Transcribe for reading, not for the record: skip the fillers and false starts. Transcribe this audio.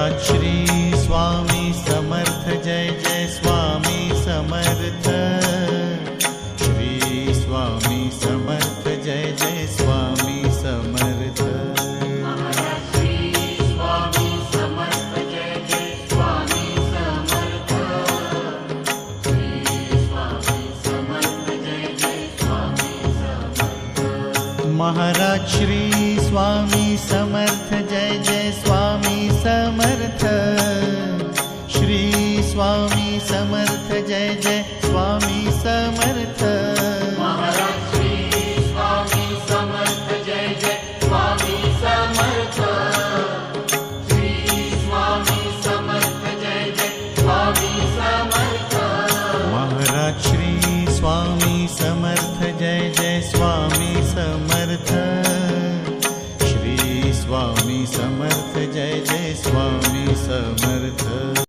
Maharaj Shri Swami Samarth Jai Jai Swami Samarth. Shri Swami Samarth Jai Jai Swami Samarth. Maharaj Shri Swami Samarth Jai Jai Swami Samarth. Shri Swami Samarth Jai Jai Swami Samarth. Maharaj Shri Swami Samarth Jai Jai Swami Samarth. Shri Swami Samarth Jai Jai Swami Samarth. Maharaj Shri Swami Samarth Jai Jai Swami Samarth. Shri Swami Samarth Jai Jai Swami Samarth.